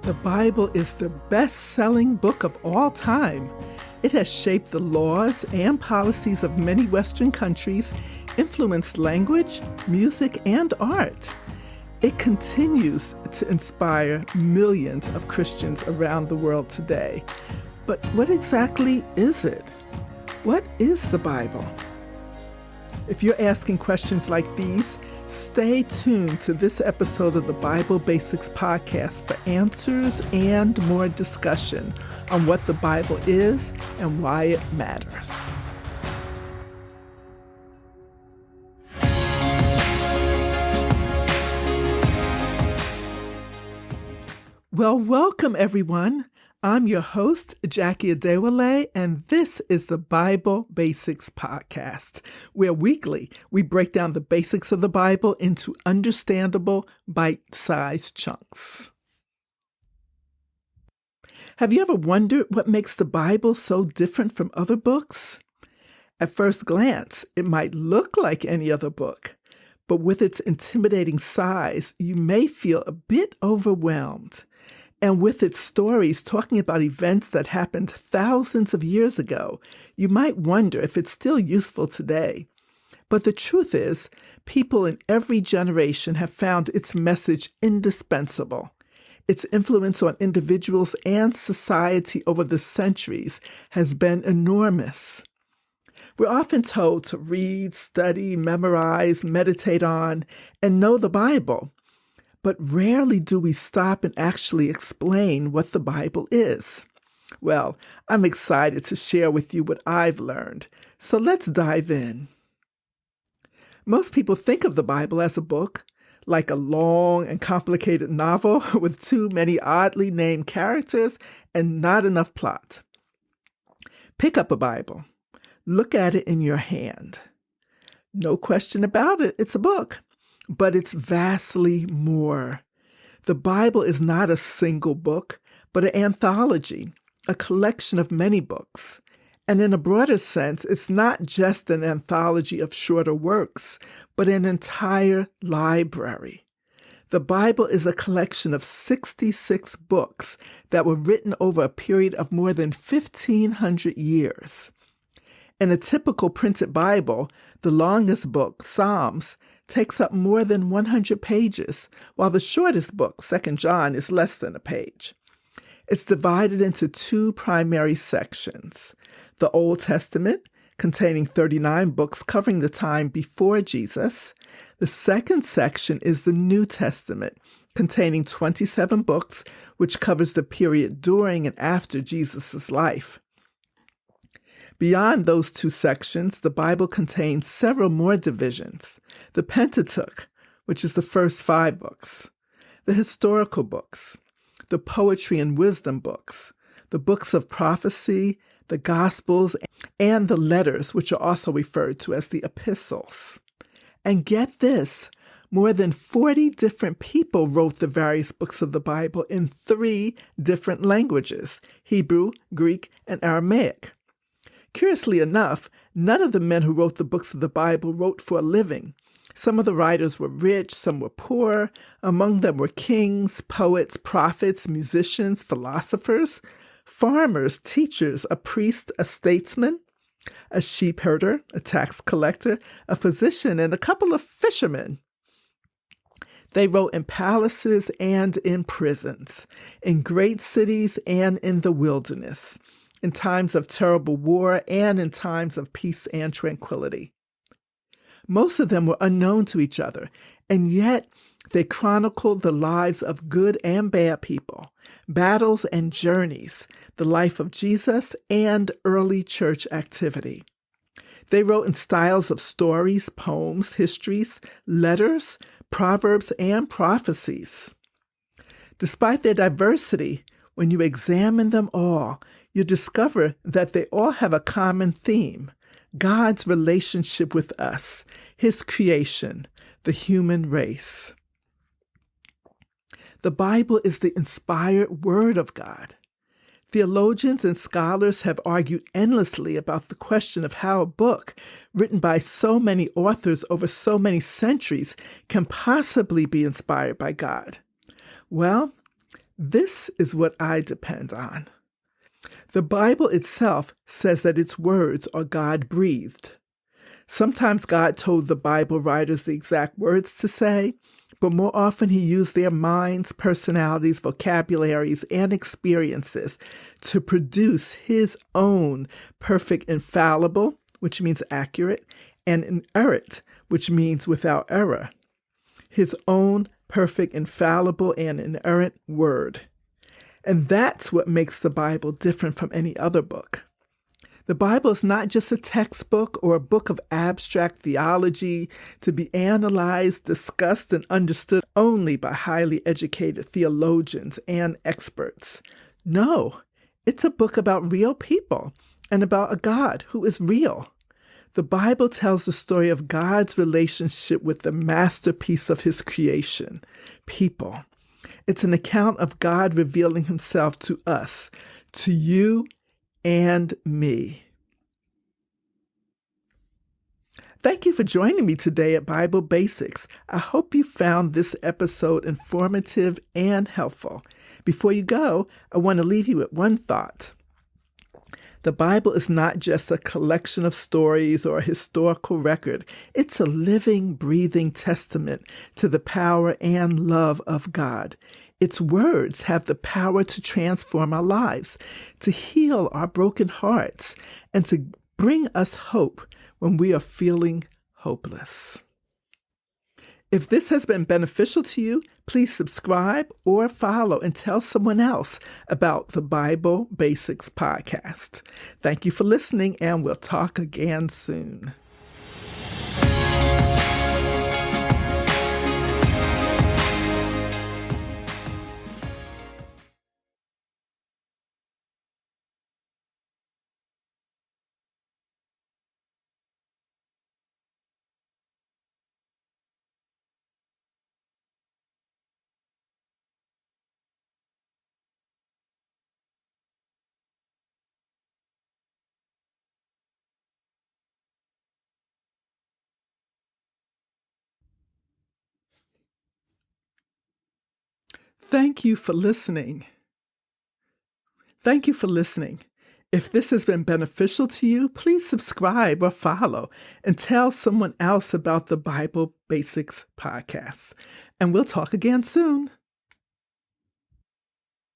The Bible is the best-selling book of all time. It has shaped the laws and policies of many Western countries, influenced language, music, and art. It continues to inspire millions of Christians around the world today. But what exactly is it? What is the Bible? If you're asking questions like these, stay tuned to this episode of the Bible Basics podcast for answers and more discussion on what the Bible is and why it matters. Well, welcome everyone. I'm your host, Jacqui Adewole, and this is the Bible Basics Podcast, where weekly we break down the basics of the Bible into understandable, bite-sized chunks. Have you ever wondered what makes the Bible so different from other books? At first glance, it might look like any other book, but with its intimidating size, you may feel a bit overwhelmed. And with its stories talking about events that happened thousands of years ago, you might wonder if it's still useful today. But the truth is, people in every generation have found its message indispensable. Its influence on individuals and society over the centuries has been enormous. We're often told to read, study, memorize, meditate on, and know the Bible. But rarely do we stop and actually explain what the Bible is. Well, I'm excited to share with you what I've learned, so let's dive in. Most people think of the Bible as a book, like a long and complicated novel with too many oddly named characters and not enough plot. Pick up a Bible. Look at it in your hand. No question about it, it's a book. But it's vastly more. The Bible is not a single book, but an anthology, a collection of many books. And in a broader sense, it's not just an anthology of shorter works, but an entire library. The Bible is a collection of 66 books that were written over a period of more than 1,500 years. In a typical printed Bible, the longest book, Psalms, takes up more than 100 pages, while the shortest book, 2 John, is less than a page. It's divided into two primary sections. The Old Testament, containing 39 books covering the time before Jesus. The second section is the New Testament, containing 27 books, which covers the period during and after Jesus' life. Beyond those two sections, the Bible contains several more divisions. The Pentateuch, which is the first 5 books, the historical books, the poetry and wisdom books, the books of prophecy, the Gospels, and the letters, which are also referred to as the epistles. And get this, more than 40 different people wrote the various books of the Bible in 3 different languages, Hebrew, Greek, and Aramaic. Curiously enough, none of the men who wrote the books of the Bible wrote for a living. Some of the writers were rich, some were poor. Among them were kings, poets, prophets, musicians, philosophers, farmers, teachers, a priest, a statesman, a sheep herder, a tax collector, a physician, and a couple of fishermen. They wrote in palaces and in prisons, in great cities and in the wilderness, in times of terrible war and in times of peace and tranquility. Most of them were unknown to each other, and yet they chronicled the lives of good and bad people, battles and journeys, the life of Jesus, and early church activity. They wrote in styles of stories, poems, histories, letters, proverbs, and prophecies. Despite their diversity, when you examine them all, you discover that they all have a common theme: God's relationship with us, His creation, the human race. The Bible is the inspired Word of God. Theologians and scholars have argued endlessly about the question of how a book written by so many authors over so many centuries can possibly be inspired by God. Well, This is what I depend on. The Bible itself says that its words are God-breathed. Sometimes God told the Bible writers the exact words to say, but more often he used their minds, personalities, vocabularies, and experiences to produce his own perfect infallible, which means accurate, and inerrant, which means without error. His own perfect, infallible, and inerrant word. And that's what makes the Bible different from any other book. The Bible is not just a textbook or a book of abstract theology to be analyzed, discussed, and understood only by highly educated theologians and experts. No, it's a book about real people and about a God who is real. The Bible tells the story of God's relationship with the masterpiece of his creation, people. It's an account of God revealing himself to us, to you and me. Thank you for joining me today at Bible Basics. I hope you found this episode informative and helpful. Before you go, I want to leave you with one thought. The Bible is not just a collection of stories or a historical record. It's a living, breathing testament to the power and love of God. Its words have the power to transform our lives, to heal our broken hearts, and to bring us hope when we are feeling hopeless. If this has been beneficial to you, please subscribe or follow and tell someone else about the Bible Basics podcast. Thank you for listening, and we'll talk again soon. Thank you for listening. Thank you for listening. If this has been beneficial to you, please subscribe or follow and tell someone else about the Bible Basics podcast. And we'll talk again soon.